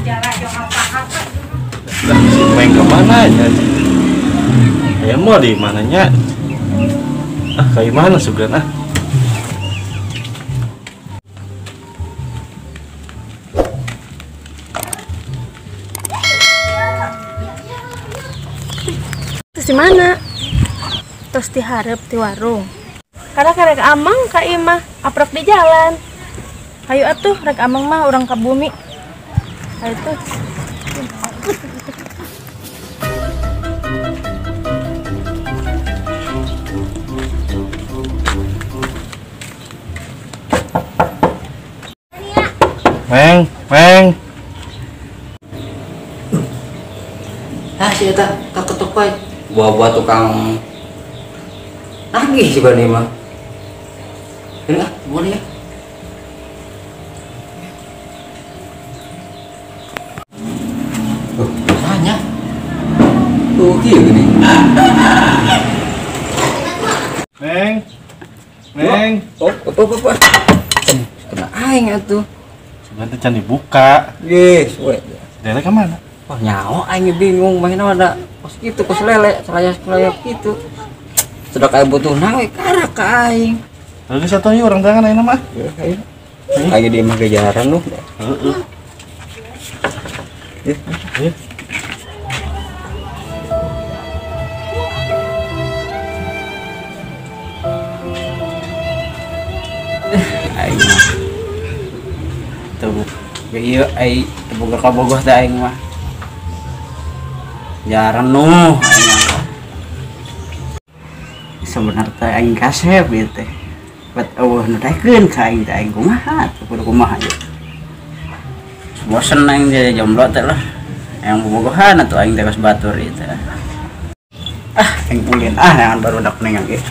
Lah, si Meng kemana ya? Ya mau di mananya? Ah, kayak mana sebenarnya? Terus di mana? Terus diharap di warung. Karena rek amang ka imah aprok di jalan. Ayo atuh rek amang mah orang ka bumi. Ayo tuh. Meng. Ah, si eta tak ketok bae. Buah tukang nagih sih bani mah. Ini ah, boleh ya. Tanya. Tuh kieu gini. Meng. Oh, apa. Kena aing atuh. Sebenarnya can dibuka. Yes, we. Dele ke mana? Wah, nyawa aing bingung main ada pas gitu pas lele, selayas gitu. Sudah kayak butuh nawe karak ka aing. Lalu satu aja orang tangan ayeuna mah. Ya, ayo. Lagi di mah gejaran lu. Heeh. Ya. Aing tuh iya aing boga ka bogoh teh aing mah jarang nuh sebenarnya teh aing kasep ieu teh bet eueuh nu daekeun ka aing teh aing kumaha kudu kumaha ieu bosen aing jadi jomblo teh lah yang bobogohan atuh aing teh geus batur ieu teh ah aing ulin yang barudak nengang ieu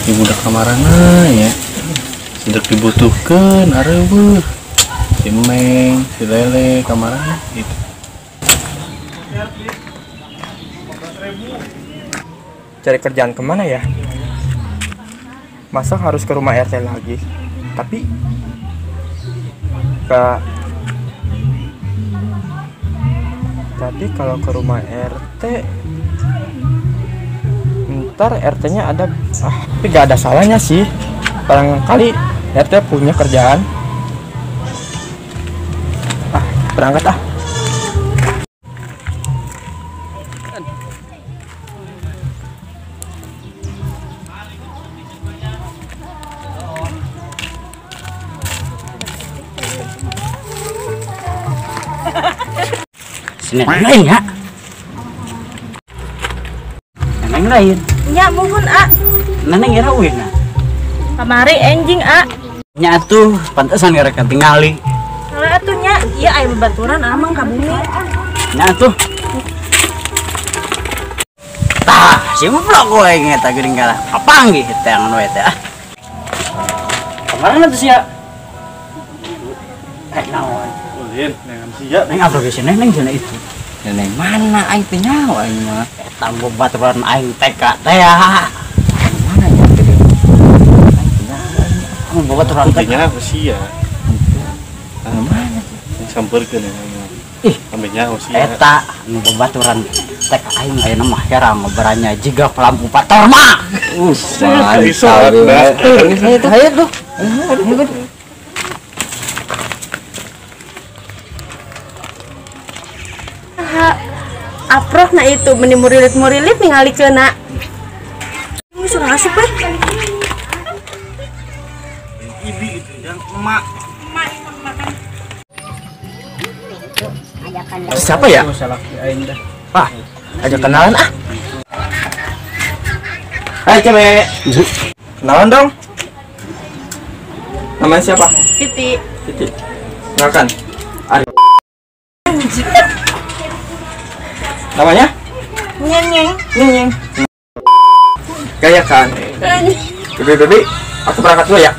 Ibu udah kamarana ya. Sedek dibutuhkan areueuh. Si Meng, si Lele kamarana gitu. Cari kerjaan kemana ya? Masa harus ke rumah RT lagi? Tapi kalau ke rumah RT ntar RT-nya ada tapi gak ada salahnya sih, barangkali RT punya kerjaan. Berangkat ah. Sini lain ya. Neneng lain. Nya muhun a. Neneng irawin na. Kamari enjing a. Nya atuh pantesan gara ketingali. Kalau atuh nya ieu aya babaturan amang ka bumi. Nya atuh. Tah, si blok we ngeta geuning kala. Kapanggih teh anu we teh. Kemarin atuh sia. Naon? Ulin, nengan sia. Neng apa geus neng cenah itu. Neng mana aing teh nyawa aing mah. Eta babaturan aing teh ka teh. Mana ya gede. Aing babaturan teh. Nya sia. Mana? Sampeurkeun ya. Ih, Amenya sia. eta nu babaturan teh ka aing ayeuna mah herang ngobranya jiga lampu pator mah. Mantap. Hayu tuh. Aproh na itu meni murilit ningali keuna. Ini suruh asup we. Ibi itu yang emak. Siapa ya? Ah, ajak kenalan ah. Hai cewek. Kenalan dong. Namanya siapa? Siti. Siti. Kenalkan. Ari. Namanya? Nyeng. Nyeng. Gaya kan? Dede, aku berangkat dulu ya.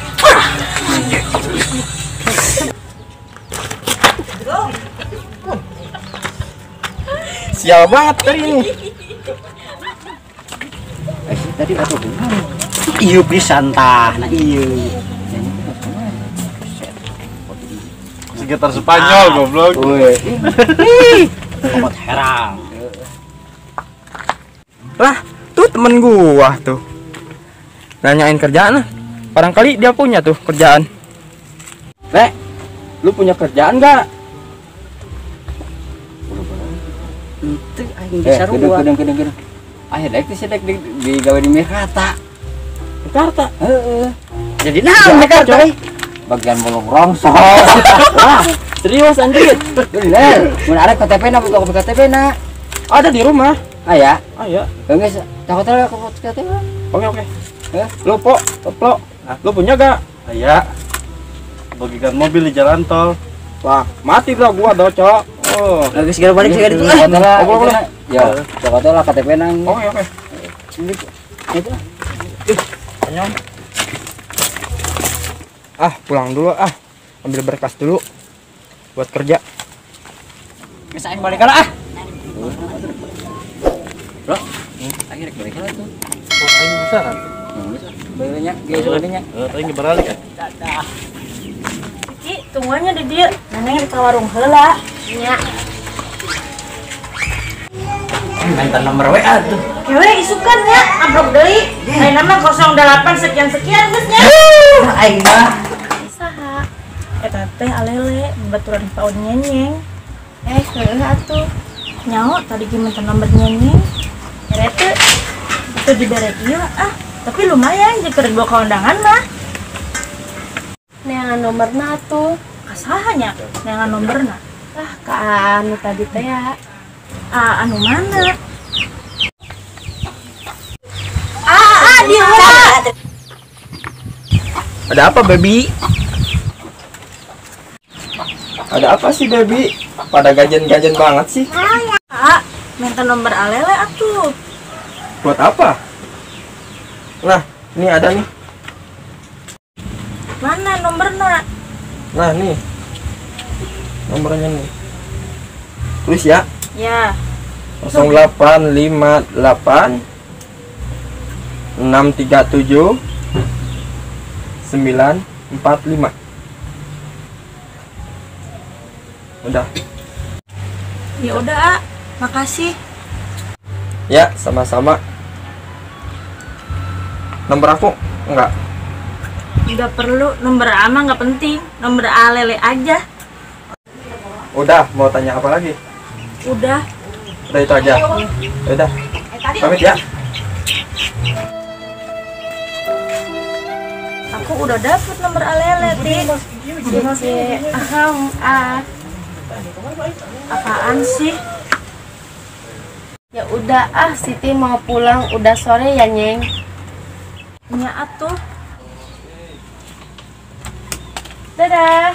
Sial banget hari ini. tadi atau bukan? Iya pisan tah. Nah iya. Sekitar Spanyol goblok. Woi. Obat heran. Lah, tuh temen gua tuh. Nanyain kerjaan lah. Barangkali dia punya tuh kerjaan. Rek, lu punya kerjaan nggak? Itu aing bisa ruang. Kedeng. Akhirnya itu sedek digawe di Mekarta. Jakarta. Heeh. Jadi nah Jakarta. Bagian bolong rongsok. Wah, serius anjir. Bener. Mun arek KTP na buka KTP na. Ada di rumah. Aya. Ayo. Geus takut lah ke KTP. Oke. Lu Plo. Nah, lu punya gak? Aya. Bagikan mobil di jalan tol. Wah, mati dah gua docok. Oh. Lagi segala balik segala itu. Boleh. Ya, takut lah KTP nang. Oke. Itu. Anyong. Pulang dulu ambil berkas dulu buat kerja. Bisa aing balik lah. Bro, akhirnya balik lah tuh. Oh, ini bisa kan? Banyak, guys, banyak. Tadi balik kan? Ci, tungguannya di dia. Neneng di warung heula. Nya. Minta nomor WA tuh. Kewe isukan ya, amplop deui. Ayeuna mah 08 sekian geus nya. Aing mah. Saha? Eta teh alele baturan paun nyenyeng. Heuh atuh. Nyaho tadi ge minta nomor nyenyeng. Erete itu dibere ieu tapi lumayan jeung keur gua kondangan mah. Neangan nomorna atuh. Kasahanya neangan nomorna. Ka anu tadi teh ya. Anu mana? Di rumah. Ada apa, baby? Ada apa sih, baby? Pada gajen-gajen banget sih. Minta nomor alele atuh. Buat apa? Nah, ini ada nih. Mana nomornya? Nah, nih. Nomornya nih. Tulis ya. Ya. 0858 637 945. Udah. Ya udah, makasih. Ya, sama-sama. Nomor aku enggak. Enggak perlu, nomor ama enggak penting. Nomor alele aja. Udah, mau tanya apa lagi? Udah. Udah itu aja. Udah. Pamit ya. Aku udah dapet nomor alele, Ti. Apaan sih? Ya udah Siti mau pulang, udah sore ya, Nyeng. Nya atuh. Dadah.